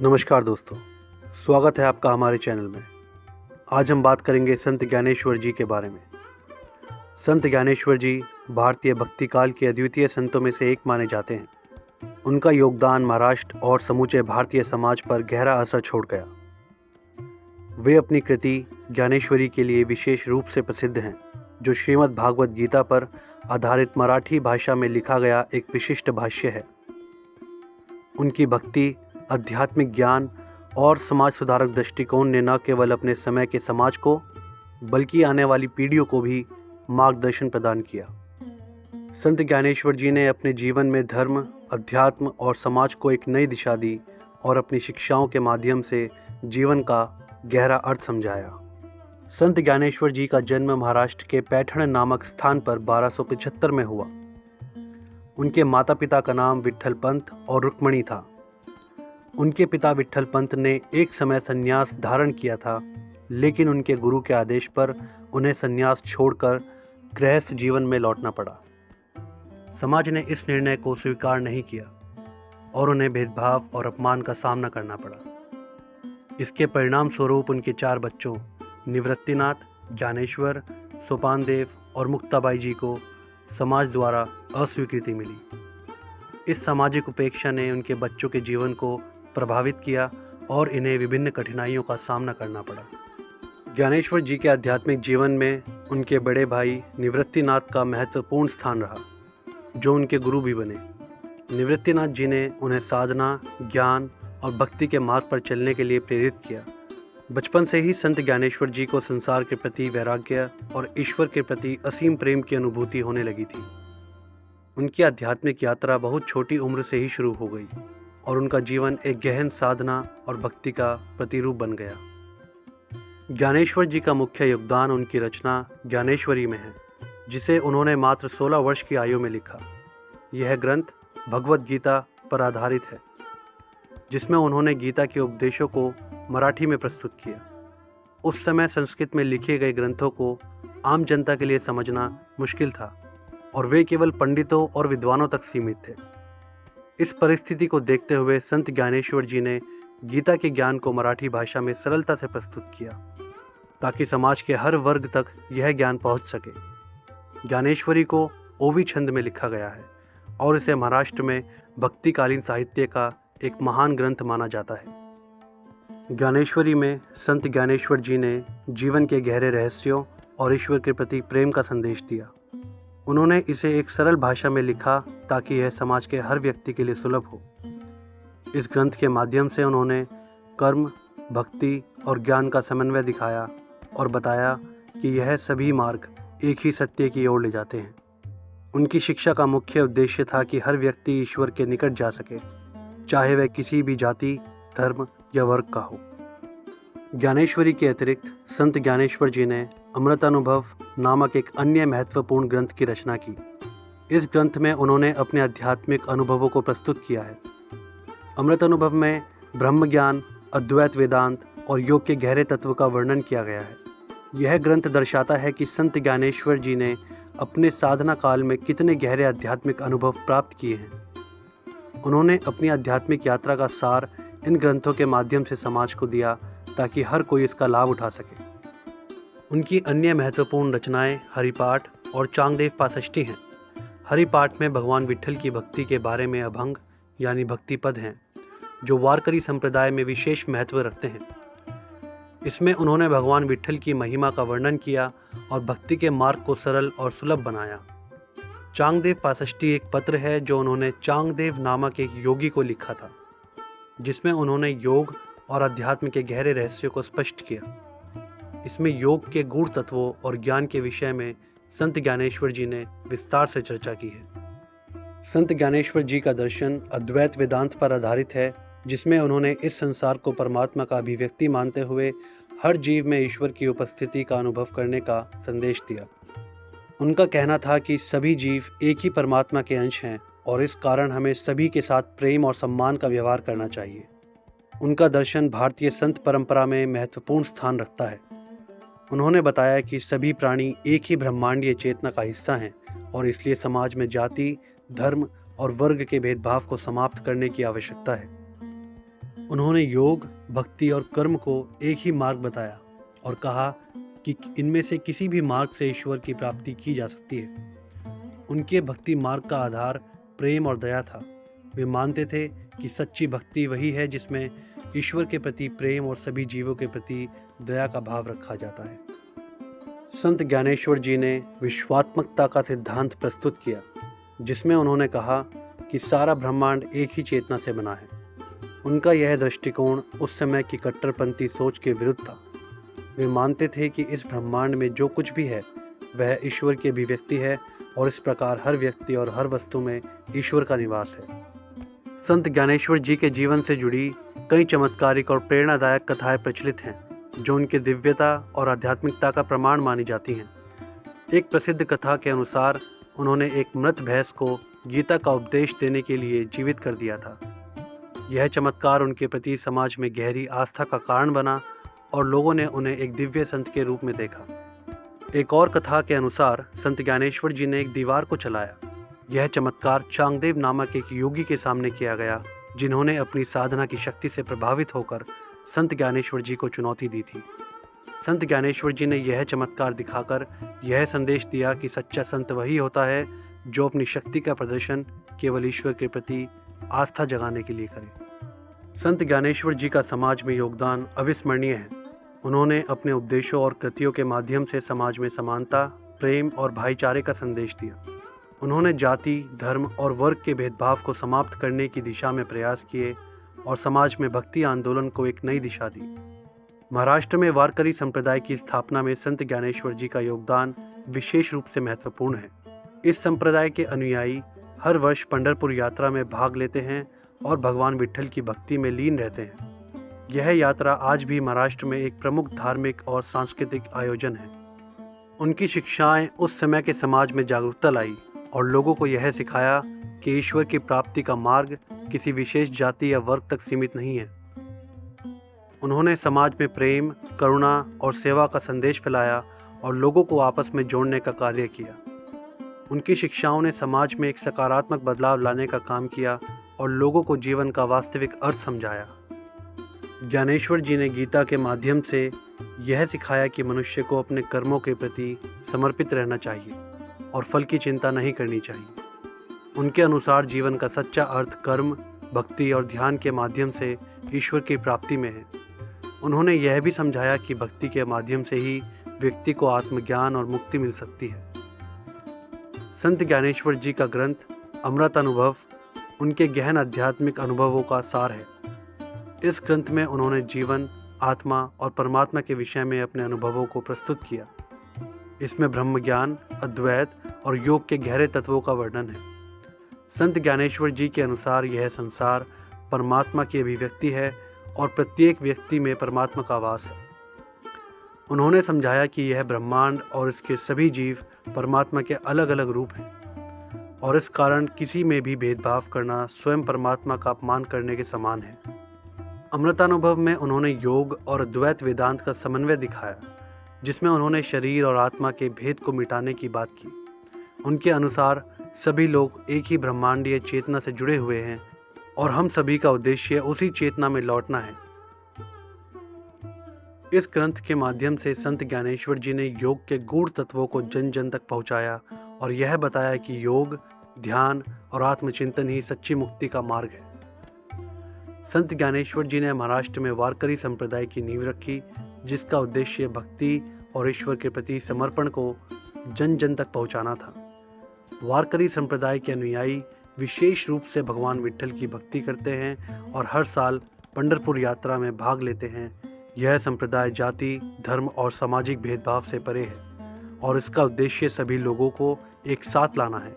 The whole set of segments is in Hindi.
नमस्कार दोस्तों, स्वागत है आपका हमारे चैनल में। आज हम बात करेंगे संत ज्ञानेश्वर जी के बारे में। संत ज्ञानेश्वर जी भारतीय भक्ति काल के अद्वितीय संतों में से एक माने जाते हैं। उनका योगदान महाराष्ट्र और समूचे भारतीय समाज पर गहरा असर छोड़ गया। वे अपनी कृति ज्ञानेश्वरी के लिए विशेष रूप से प्रसिद्ध हैं, जो श्रीमद् भागवत गीता पर आधारित मराठी भाषा में लिखा गया एक विशिष्ट भाष्य है। उनकी भक्ति, आध्यात्मिक ज्ञान और समाज सुधारक दृष्टिकोण ने न केवल अपने समय के समाज को बल्कि आने वाली पीढ़ियों को भी मार्गदर्शन प्रदान किया। संत ज्ञानेश्वर जी ने अपने जीवन में धर्म, अध्यात्म और समाज को एक नई दिशा दी और अपनी शिक्षाओं के माध्यम से जीवन का गहरा अर्थ समझाया। संत ज्ञानेश्वर जी का जन्म महाराष्ट्र के पैठण नामक स्थान पर 1275 में हुआ। उनके माता पिता का नाम विट्ठल पंत और रुक्मणी था। उनके पिता विट्ठल पंत ने एक समय संन्यास धारण किया था, लेकिन उनके गुरु के आदेश पर उन्हें संन्यास छोड़कर गृहस्थ जीवन में लौटना पड़ा। समाज ने इस निर्णय को स्वीकार नहीं किया और उन्हें भेदभाव और अपमान का सामना करना पड़ा। इसके परिणाम स्वरूप उनके 4 बच्चों निवृत्तिनाथ, ज्ञानेश्वर, सोपानदेव और मुक्ताबाई जी को समाज द्वारा अस्वीकृति मिली। इस सामाजिक उपेक्षा ने उनके बच्चों के जीवन को प्रभावित किया और इन्हें विभिन्न कठिनाइयों का सामना करना पड़ा। ज्ञानेश्वर जी के आध्यात्मिक जीवन में उनके बड़े भाई निवृत्तिनाथ का महत्वपूर्ण स्थान रहा, जो उनके गुरु भी बने। निवृत्तिनाथ जी ने उन्हें साधना, ज्ञान और भक्ति के मार्ग पर चलने के लिए प्रेरित किया। बचपन से ही संत ज्ञानेश्वर जी को संसार के प्रति वैराग्य और ईश्वर के प्रति असीम प्रेम की अनुभूति होने लगी थी। उनकी आध्यात्मिक यात्रा बहुत छोटी उम्र से ही शुरू हो गई और उनका जीवन एक गहन साधना और भक्ति का प्रतिरूप बन गया। ज्ञानेश्वर जी का मुख्य योगदान उनकी रचना ज्ञानेश्वरी में है, जिसे उन्होंने मात्र 16 वर्ष की आयु में लिखा। यह ग्रंथ भगवत गीता पर आधारित है, जिसमें उन्होंने गीता के उपदेशों को मराठी में प्रस्तुत किया। उस समय संस्कृत में लिखे गए ग्रंथों को आम जनता के लिए समझना मुश्किल था और वे केवल पंडितों और विद्वानों तक सीमित थे। इस परिस्थिति को देखते हुए संत ज्ञानेश्वर जी ने गीता के ज्ञान को मराठी भाषा में सरलता से प्रस्तुत किया, ताकि समाज के हर वर्ग तक यह ज्ञान पहुंच सके। ज्ञानेश्वरी को ओवी छंद में लिखा गया है और इसे महाराष्ट्र में भक्तिकालीन साहित्य का एक महान ग्रंथ माना जाता है। ज्ञानेश्वरी में संत ज्ञानेश्वर जी ने जीवन के गहरे रहस्यों और ईश्वर के प्रति प्रेम का संदेश दिया। उन्होंने इसे एक सरल भाषा में लिखा ताकि यह समाज के हर व्यक्ति के लिए सुलभ हो। इस ग्रंथ के माध्यम से उन्होंने कर्म, भक्ति और ज्ञान का समन्वय दिखाया और बताया कि यह सभी मार्ग एक ही सत्य की ओर ले जाते हैं। उनकी शिक्षा का मुख्य उद्देश्य था कि हर व्यक्ति ईश्वर के निकट जा सके, चाहे वह किसी भी जाति, धर्म या वर्ग का हो। ज्ञानेश्वरी के अतिरिक्त संत ज्ञानेश्वर जी ने अमृतानुभव नामक एक अन्य महत्वपूर्ण ग्रंथ की रचना की। इस ग्रंथ में उन्होंने अपने आध्यात्मिक अनुभवों को प्रस्तुत किया है। अमृतानुभव में ब्रह्म ज्ञान, अद्वैत वेदांत और योग के गहरे तत्व का वर्णन किया गया है। यह ग्रंथ दर्शाता है कि संत ज्ञानेश्वर जी ने अपने साधना काल में कितने गहरे आध्यात्मिक अनुभव प्राप्त किए हैं। उन्होंने अपनी आध्यात्मिक यात्रा का सार इन ग्रंथों के माध्यम से समाज को दिया, ताकि हर कोई इसका लाभ उठा सके। उनकी अन्य महत्वपूर्ण रचनाएं हरिपाठ और चांगदेव पासष्टी हैं। हरिपाठ में भगवान विट्ठल की भक्ति के बारे में अभंग यानी भक्ति पद हैं, जो वारकरी संप्रदाय में विशेष महत्व रखते हैं। इसमें उन्होंने भगवान विट्ठल की महिमा का वर्णन किया और भक्ति के मार्ग को सरल और सुलभ बनाया। चांगदेव पासष्टी एक पत्र है जो उन्होंने चांगदेव नामक एक योगी को लिखा था, जिसमें उन्होंने योग और अध्यात्म के गहरे रहस्यों को स्पष्ट किया। इसमें योग के गूढ़ तत्वों और ज्ञान के विषय में संत ज्ञानेश्वर जी ने विस्तार से चर्चा की है। संत ज्ञानेश्वर जी का दर्शन अद्वैत वेदांत पर आधारित है, जिसमें उन्होंने इस संसार को परमात्मा का अभिव्यक्ति मानते हुए हर जीव में ईश्वर की उपस्थिति का अनुभव करने का संदेश दिया। उनका कहना था कि सभी जीव एक ही परमात्मा के अंश हैं और इस कारण हमें सभी के साथ प्रेम और सम्मान का व्यवहार करना चाहिए। उनका दर्शन भारतीय संत परंपरा में महत्वपूर्ण स्थान रखता है। उन्होंने बताया कि सभी प्राणी एक ही ब्रह्मांडीय चेतना का हिस्सा हैं और इसलिए समाज में जाति, धर्म और वर्ग के भेदभाव को समाप्त करने की आवश्यकता है। उन्होंने योग, भक्ति और कर्म को एक ही मार्ग बताया और कहा कि इनमें से किसी भी मार्ग से ईश्वर की प्राप्ति की जा सकती है। उनके भक्ति मार्ग का आधार प्रेम और दया था। वे मानते थे कि सच्ची भक्ति वही है जिसमें ईश्वर के प्रति प्रेम और सभी जीवों के प्रति दया का भाव रखा जाता है। संत ज्ञानेश्वर जी ने विश्वात्मकता का सिद्धांत प्रस्तुत किया, जिसमें उन्होंने कहा कि सारा ब्रह्मांड एक ही चेतना से बना है। उनका यह दृष्टिकोण उस समय की कट्टरपंथी सोच के विरुद्ध था। वे मानते थे कि इस ब्रह्मांड में जो कुछ भी है वह ईश्वर की अभिव्यक्ति है और इस प्रकार हर व्यक्ति और हर वस्तु में ईश्वर का निवास है। संत ज्ञानेश्वर जी के जीवन से जुड़ी कई चमत्कारिक और प्रेरणादायक कथाएं प्रचलित हैं, जो उनकी दिव्यता और आध्यात्मिकता का प्रमाण मानी जाती हैं। एक प्रसिद्ध कथा के अनुसार उन्होंने एक मृत भैंस को गीता का उपदेश देने के लिए जीवित कर दिया था। यह चमत्कार उनके प्रति समाज में गहरी आस्था का कारण बना और लोगों ने उन्हें एक दिव्य संत के रूप में देखा। एक और कथा के अनुसार संत ज्ञानेश्वर जी ने एक दीवार को चलाया। यह चमत्कार चांगदेव नामक एक योगी के सामने किया गया, जिन्होंने अपनी साधना की शक्ति से प्रभावित होकर संत ज्ञानेश्वर जी को चुनौती दी थी। संत ज्ञानेश्वर जी ने यह चमत्कार दिखाकर यह संदेश दिया कि सच्चा संत वही होता है जो अपनी शक्ति का प्रदर्शन केवल ईश्वर के प्रति आस्था जगाने के लिए करे। संत ज्ञानेश्वर जी का समाज में योगदान अविस्मरणीय है। उन्होंने अपने उपदेशों और कृतियों के माध्यम से समाज में समानता, प्रेम और भाईचारे का संदेश दिया। उन्होंने जाति, धर्म और वर्ग के भेदभाव को समाप्त करने की दिशा में प्रयास किए और समाज में भक्ति आंदोलन को एक नई दिशा दी। महाराष्ट्र में वारकरी संप्रदाय की स्थापना में संत ज्ञानेश्वर जी का योगदान विशेष रूप से महत्वपूर्ण है। इस संप्रदाय के अनुयायी हर वर्ष पंढरपुर यात्रा में भाग लेते हैं और भगवान विट्ठल की भक्ति में लीन रहते हैं। यह यात्रा आज भी महाराष्ट्र में एक प्रमुख धार्मिक और सांस्कृतिक आयोजन है। उनकी शिक्षाएं उस समय के समाज में जागरूकता लाई और लोगों को यह सिखाया कि ईश्वर की प्राप्ति का मार्ग किसी विशेष जाति या वर्ग तक सीमित नहीं है। उन्होंने समाज में प्रेम, करुणा और सेवा का संदेश फैलाया और लोगों को आपस में जोड़ने का कार्य किया। उनकी शिक्षाओं ने समाज में एक सकारात्मक बदलाव लाने का काम किया और लोगों को जीवन का वास्तविक अर्थ समझाया। ज्ञानेश्वर जी ने गीता के माध्यम से यह सिखाया कि मनुष्य को अपने कर्मों के प्रति समर्पित रहना चाहिए और फल की चिंता नहीं करनी चाहिए। उनके अनुसार जीवन का सच्चा अर्थ कर्म, भक्ति और ध्यान के माध्यम से ईश्वर की प्राप्ति में है। उन्होंने यह भी समझाया कि भक्ति के माध्यम से ही व्यक्ति को आत्मज्ञान और मुक्ति मिल सकती है। संत ज्ञानेश्वर जी का ग्रंथ अमृत अनुभव उनके गहन आध्यात्मिक अनुभवों का सार है। इस ग्रंथ में उन्होंने जीवन, आत्मा और परमात्मा के विषय में अपने अनुभवों को प्रस्तुत किया। इसमें ब्रह्म ज्ञान, अद्वैत और योग के गहरे तत्वों का वर्णन है। संत ज्ञानेश्वर जी के अनुसार यह संसार परमात्मा की अभिव्यक्ति है और प्रत्येक व्यक्ति में परमात्मा का वास है। उन्होंने समझाया कि यह ब्रह्मांड और इसके सभी जीव परमात्मा के अलग अलग रूप हैं और इस कारण किसी में भी भेदभाव करना स्वयं परमात्मा का अपमान करने के समान है। अमृतानुभव में उन्होंने योग और अद्वैत वेदांत का समन्वय दिखाया, जिसमें उन्होंने शरीर और आत्मा के भेद को मिटाने की बात की। उनके अनुसार सभी लोग एक ही ब्रह्मांडीय चेतना से जुड़े हुए हैं और हम सभी का उद्देश्य उसी चेतना में लौटना है। इस ग्रंथ के माध्यम से संत ज्ञानेश्वर जी ने योग के गूढ़ तत्वों को जन जन तक पहुंचाया और यह बताया कि योग, ध्यान और आत्मचिंतन ही सच्ची मुक्ति का मार्ग है। संत ज्ञानेश्वर जी ने महाराष्ट्र में वारकरी संप्रदाय की नींव रखी, जिसका उद्देश्य भक्ति और ईश्वर के प्रति समर्पण को जन जन तक पहुंचाना था। वारकरी संप्रदाय के अनुयायी विशेष रूप से भगवान विट्ठल की भक्ति करते हैं और हर साल पंढरपुर यात्रा में भाग लेते हैं। यह संप्रदाय जाति, धर्म और सामाजिक भेदभाव से परे है और इसका उद्देश्य सभी लोगों को एक साथ लाना है।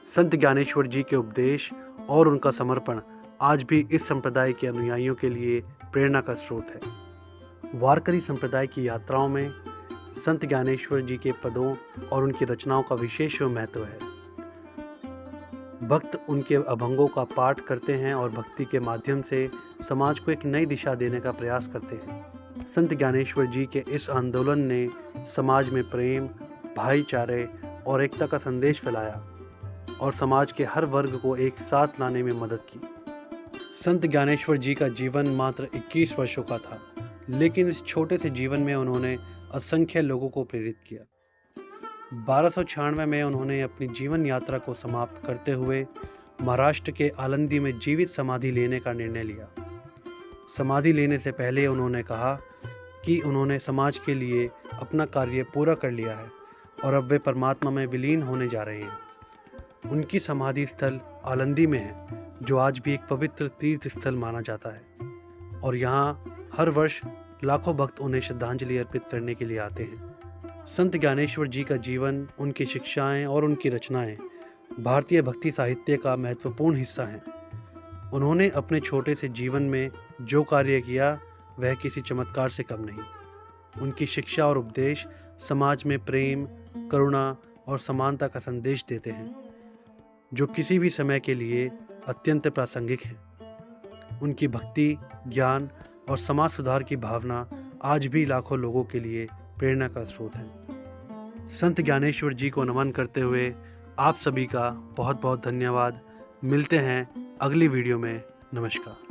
संत ज्ञानेश्वर जी के उपदेश और उनका समर्पण आज भी इस संप्रदाय के अनुयायियों के लिए प्रेरणा का स्रोत है। वारकरी संप्रदाय की यात्राओं में संत ज्ञानेश्वर जी के पदों और उनकी रचनाओं का विशेष महत्व है। भक्त उनके अभंगों का पाठ करते हैं और भक्ति के माध्यम से समाज को एक नई दिशा देने का प्रयास करते हैं। संत ज्ञानेश्वर जी के इस आंदोलन ने समाज में प्रेम, भाईचारे और एकता का संदेश फैलाया और समाज के हर वर्ग को एक साथ लाने में मदद की। संत ज्ञानेश्वर जी का जीवन मात्र 21 वर्षों का था, लेकिन इस छोटे से जीवन में उन्होंने असंख्य लोगों को प्रेरित किया। 1296 में उन्होंने अपनी जीवन यात्रा को समाप्त करते हुए महाराष्ट्र के आलंदी में जीवित समाधि लेने का निर्णय लिया। समाधि लेने से पहले उन्होंने कहा कि उन्होंने समाज के लिए अपना कार्य पूरा कर लिया है और अब वे परमात्मा में विलीन होने जा रहे हैं। उनकी समाधि स्थल आलंदी में है, जो आज भी एक पवित्र तीर्थ स्थल माना जाता है और यहाँ हर वर्ष लाखों भक्त उन्हें श्रद्धांजलि अर्पित करने के लिए आते हैं। संत ज्ञानेश्वर जी का जीवन, उनकी शिक्षाएं और उनकी रचनाएं भारतीय भक्ति साहित्य का महत्वपूर्ण हिस्सा हैं। उन्होंने अपने छोटे से जीवन में जो कार्य किया वह किसी चमत्कार से कम नहीं। उनकी शिक्षा और उपदेश समाज में प्रेम, करुणा और समानता का संदेश देते हैं, जो किसी भी समय के लिए अत्यंत प्रासंगिक है। उनकी भक्ति, ज्ञान और समाज सुधार की भावना आज भी लाखों लोगों के लिए प्रेरणा का स्रोत है। संत ज्ञानेश्वर जी को नमन करते हुए आप सभी का बहुत बहुत धन्यवाद। मिलते हैं अगली वीडियो में। नमस्कार।